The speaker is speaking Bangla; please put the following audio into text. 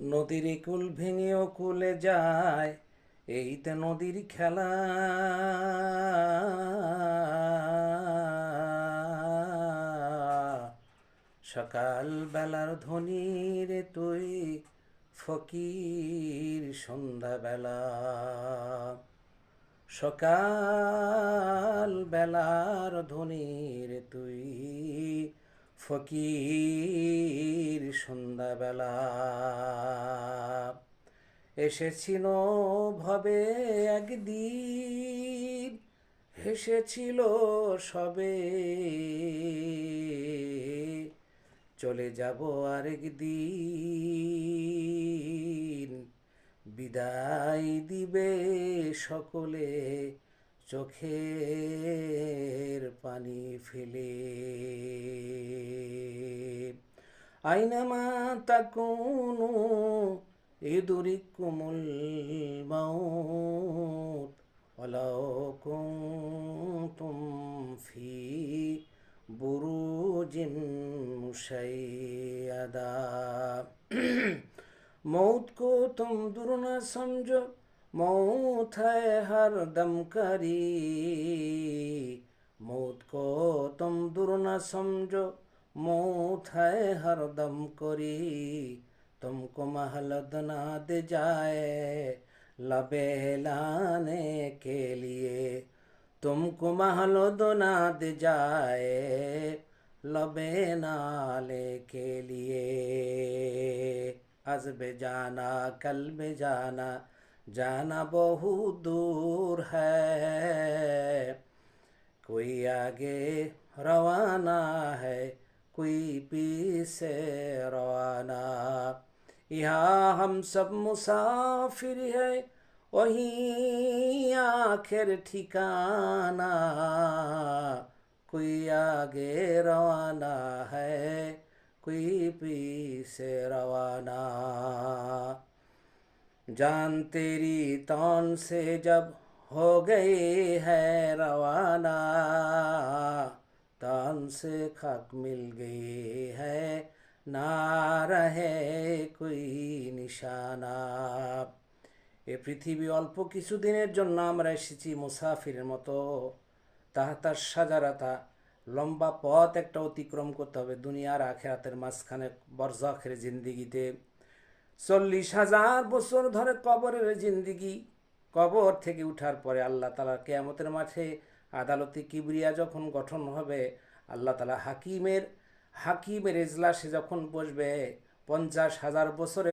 নদীর কুল ভেঙেও কুলে যায়, এই তো নদীর খেলা। সকাল বেলার ধনী রে তুই, ফকির সন্ধ্যাবেলা। সকাল বেলার ধনী রে তুই, ফকির সন্ধ্যাবেলা। এসেছিল ভবে একদিন, হেসেছিল সবে, চলে যাব আরেকদিন। বিদায় দিবে সকলে চোখের পানি ফেলে। আইনামা তাকুনু ইউদরিকুমুল মাউত ওয়ালাউ কুনতুম ফি बुरूजिन मुशय्यदा। मौत को तुम दूर न समझो, मौत है हर दम करी। मौत को तुम दूर न समझो, मौत है हर दम करी। तुमको महलत ना दे जाए लबे लाने के लिए। तुमको महलो ना दे जाए लबे नाले के लिए। अज़बे जाना कल में जाना, जाना बहुत दूर है। कोई आगे रवाना है, कोई पीछे रवाना। यहाँ हम सब मुसाफिर है, वहीं आखिर ठिकाना। कोई आगे रवाना है, कोई पीछे रवाना। जान तेरी तौन से जब हो गई है रवाना, तौन से खाक मिल गई है, ना रहे कोई निशाना। এ পৃথিবী অল্প কিছুদিনের জন্য আমরা এসেছি মুসাফিরের মতো। তাহাতার সাজারাতা, লম্বা পথ একটা অতিক্রম করতে হবে দুনিয়ার আখেরাতের মাঝখানে, বরজাখের জিন্দিগিতে। 40,000 বছর ধরে কবরের জিন্দিগি। কবর থেকে উঠার পরে আল্লাহ তাআলা কিয়ামতের মাঠে আদালতে কিবরিয়া যখন গঠন হবে, আল্লাহ তাআলা হাকিমের এজলাসে যখন বসবে, 50,000 বছরে